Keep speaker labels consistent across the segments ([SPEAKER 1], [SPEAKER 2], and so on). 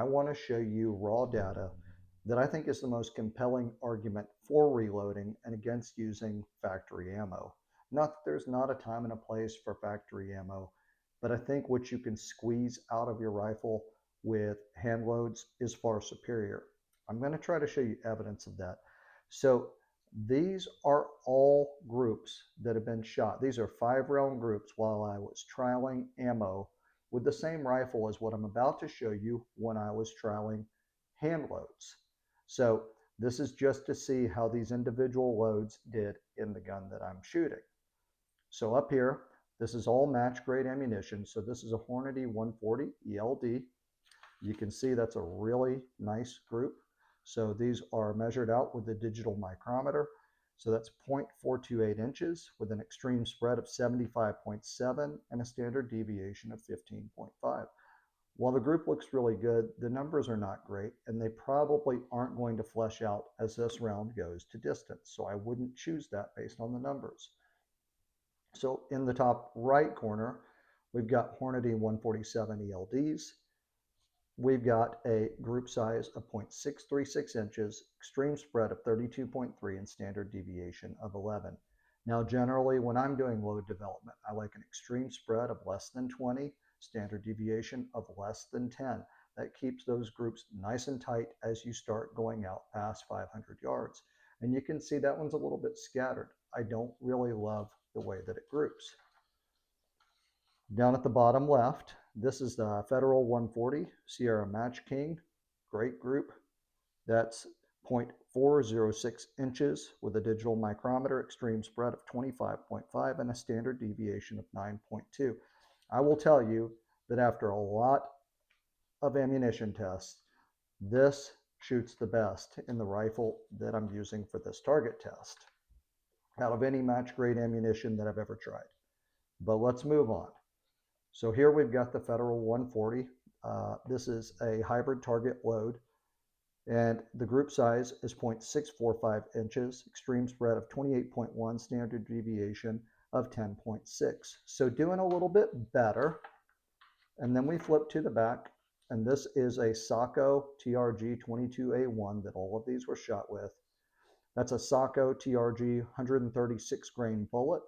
[SPEAKER 1] want to show you raw data that I think is the most compelling argument for reloading and against using factory ammo. Not that there's not a time and a place for factory ammo, but I think what you can squeeze out of your rifle with hand loads is far superior. I'm going to try to show you evidence of that. So these are all groups that have been shot. These are 5 round groups while I was trialing ammo with the same rifle as what I'm about to show you when I was trialing hand loads. So this is just to see how these individual loads did in the gun that I'm shooting. So up here, this is all match grade ammunition. So this is a Hornady 140 ELD. You can see that's a really nice group. So these are measured out with the digital micrometer. So that's 0.428 inches with an extreme spread of 75.7 and a standard deviation of 15.5. While the group looks really good, the numbers are not great, and they probably aren't going to flesh out as this round goes to distance. So I wouldn't choose that based on the numbers. So in the top right corner, we've got Hornady 147 ELDs. We've got a group size of 0.636 inches, extreme spread of 32.3, and standard deviation of 11. Now, generally, when I'm doing load development, I like an extreme spread of less than 20, standard deviation of less than 10. That keeps those groups nice and tight as you start going out past 500 yards. And you can see that one's a little bit scattered. I don't really love the way that it groups. Down at the bottom left, this is the Federal 140 Sierra Match King. Great group. That's 0.406 inches with a digital micrometer, extreme spread of 25.5, and a standard deviation of 9.2. I will tell you that after a lot of ammunition tests, this shoots the best in the rifle that I'm using for this target test out of any match grade ammunition that I've ever tried. But let's move on. So here we've got the Federal 140. This is a hybrid target load, and the group size is 0.645 inches, extreme spread of 28.1, standard deviation of 10.6. So doing a little bit better. And then we flip to the back, and this is a Sako TRG 22A1 that all of these were shot with. That's a Sako TRG 136 grain bullet.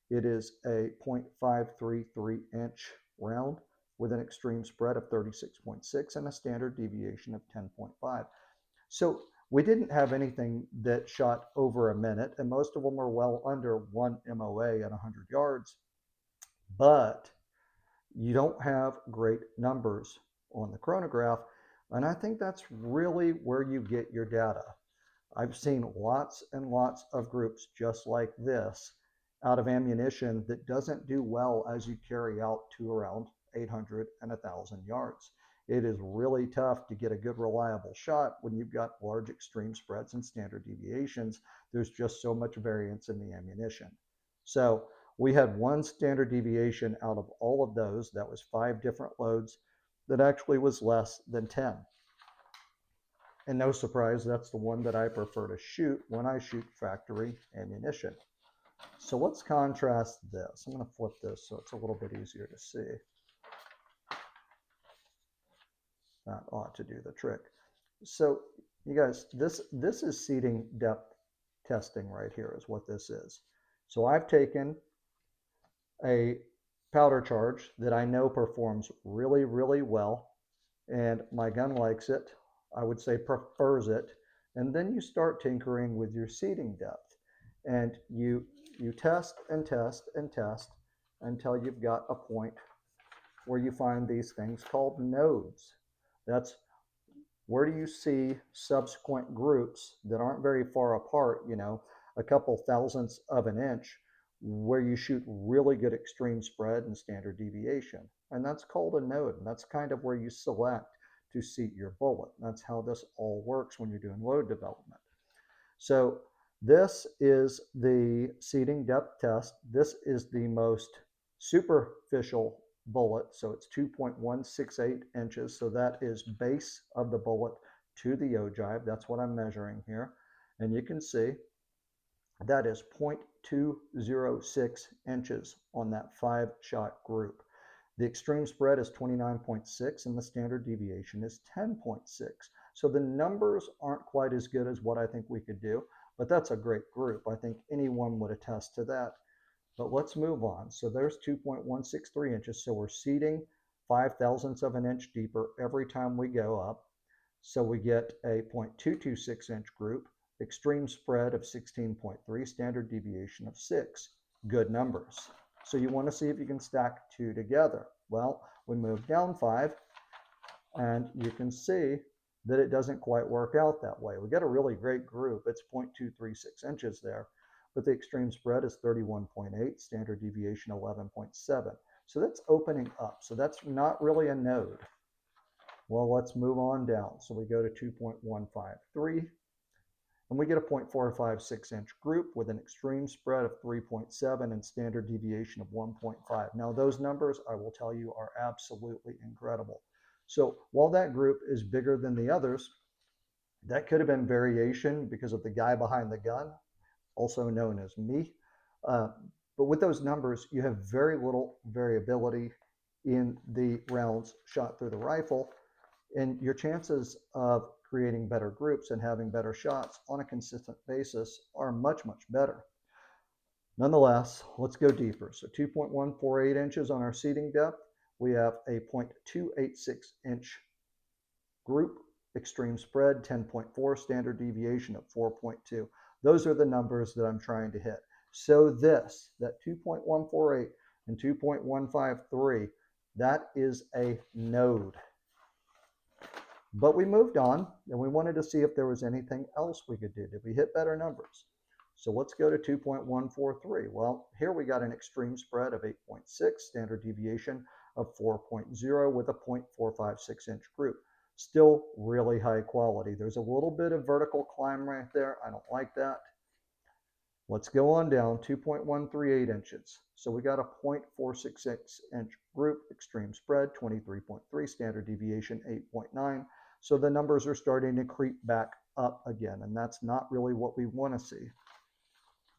[SPEAKER 1] It is a 0.533 inch round with an extreme spread of 36.6 and a standard deviation of 10.5. So we didn't have anything that shot over a minute, and most of them were well under 1 MOA at 100 yards. But you don't have great numbers on the chronograph, and I think that's really where you get your data. I've seen lots and lots of groups just like this out of ammunition that doesn't do well as you carry out to around 800 and 1,000 yards. It is really tough to get a good reliable shot when you've got large extreme spreads and standard deviations. There's just so much variance in the ammunition. So we had one standard deviation out of all of those. That was 5 different loads that actually was less than 10. And no surprise, that's the one that I prefer to shoot when I shoot factory ammunition. So let's contrast this. I'm going to flip this so it's a little bit easier to see. That ought to do the trick. So you guys, this is seating depth testing right here is what this is. So I've taken a powder charge that I know performs really, really well, and my gun likes it. I would say prefers it. And then you start tinkering with your seating depth, and you test and test and test until you've got a point where you find these things called nodes. That's where do you see subsequent groups that aren't very far apart, you know, a couple thousandths of an inch, where you shoot really good extreme spread and standard deviation. And that's called a node. And that's kind of where you select to seat your bullet. That's how this all works when you're doing load development. So this is the seating depth test. This is the most superficial bullet. So it's 2.168 inches. So that is base of the bullet to the ogive. That's what I'm measuring here. And you can see that is 0.206 inches on that 5-shot group. The extreme spread is 29.6 and the standard deviation is 10.6. So the numbers aren't quite as good as what I think we could do, but that's a great group. I think anyone would attest to that. But let's move on. So there's 2.163 inches. So we're seeding 5 thousandths of an inch deeper every time we go up. So we get a 0.226 inch group, extreme spread of 16.3, standard deviation of 6. Good numbers. So you want to see if you can stack two together. Well, we move down 5, and you can see that it doesn't quite work out that way. We get a really great group. It's 0.236 inches there, but the extreme spread is 31.8, standard deviation 11.7. So that's opening up. So that's not really a node. Well, let's move on down. So we go to 2.153, and we get a 0.456 inch group with an extreme spread of 3.7 and standard deviation of 1.5. Now those numbers, I will tell you, are absolutely incredible. So while that group is bigger than the others, that could have been variation because of the guy behind the gun, also known as me. But with those numbers, you have very little variability in the rounds shot through the rifle, and your chances of creating better groups and having better shots on a consistent basis are much, much better. Nonetheless, let's go deeper. So 2.148 inches on our seating depth. We have a 0.286 inch group, extreme spread 10.4, standard deviation of 4.2. Those are the numbers that I'm trying to hit. So this, that 2.148 and 2.153, that is a node. But we moved on, and we wanted to see if there was anything else we could do. Did we hit better numbers? So let's go to 2.143. Well, here we got an extreme spread of 8.6, standard deviation of 4.0 with a 0.456 inch group. Still really high quality. There's a little bit of vertical climb right there. I don't like that. Let's go on down, 2.138 inches. So we got a 0.466 inch group, extreme spread 23.3, standard deviation 8.9. So the numbers are starting to creep back up again, and that's not really what we want to see.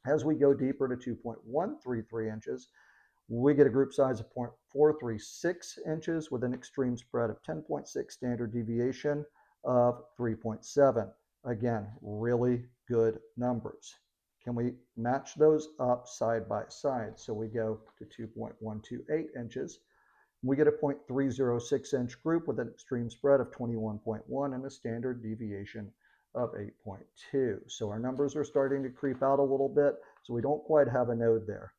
[SPEAKER 1] As we go deeper to 2.133 inches, we get a group size of 0.436 inches with an extreme spread of 10.6, standard deviation of 3.7. Again, really good numbers. Can we match those up side by side? So we go to 2.128 inches. We get a 0.306 inch group with an extreme spread of 21.1 and a standard deviation of 8.2. So our numbers are starting to creep out a little bit, so we don't quite have a node there.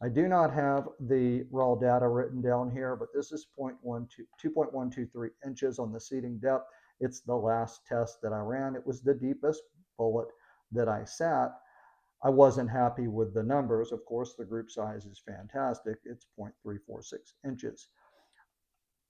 [SPEAKER 1] I do not have the raw data written down here, but this is 2.123 inches on the seating depth. It's the last test that I ran. It was the deepest bullet that I sat. I wasn't happy with the numbers. Of course, the group size is fantastic. It's 0.346 inches.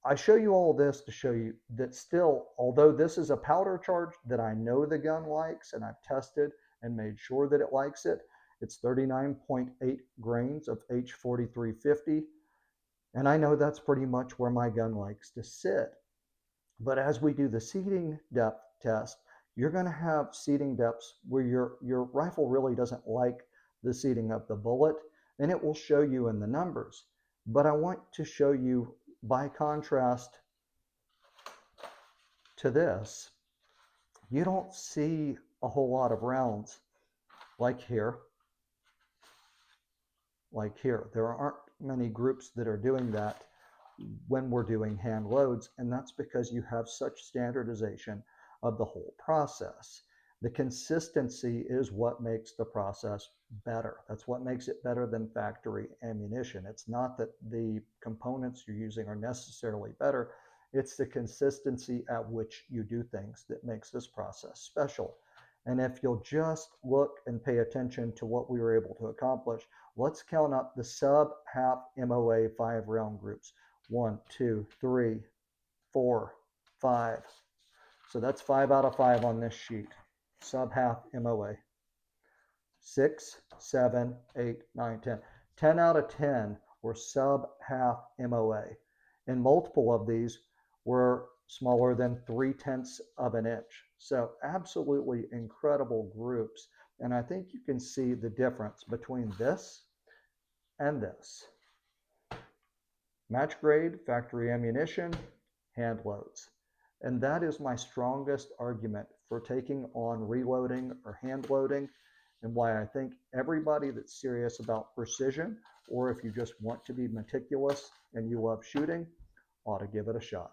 [SPEAKER 1] I show you all this to show you that still, although this is a powder charge that I know the gun likes and I've tested and made sure that it likes it, it's 39.8 grains of H4350. And I know that's pretty much where my gun likes to sit. But as we do the seating depth test, you're going to have seating depths where your rifle really doesn't like the seating of the bullet, and it will show you in the numbers. But I want to show you, by contrast to this, you don't see a whole lot of rounds like here. Like here. There aren't many groups that are doing that when we're doing hand loads, and that's because you have such standardization of the whole process. The consistency is what makes the process better. That's what makes it better than factory ammunition. It's not that the components you're using are necessarily better. It's the consistency at which you do things that makes this process special. And if you'll just look and pay attention to what we were able to accomplish, let's count up the sub-half MOA 5-round groups. 1, 2, 3, 4, 5. So that's 5 out of 5 on this sheet. Sub-half MOA. 6, 7, 8, 9, 10. 10 out of 10 were sub-half MOA. And multiple of these were smaller than 0.3 of an inch. So absolutely incredible groups. And I think you can see the difference between this and this. Match grade, factory ammunition, hand loads. And that is my strongest argument for taking on reloading or hand loading, and why I think everybody that's serious about precision, or if you just want to be meticulous and you love shooting, ought to give it a shot.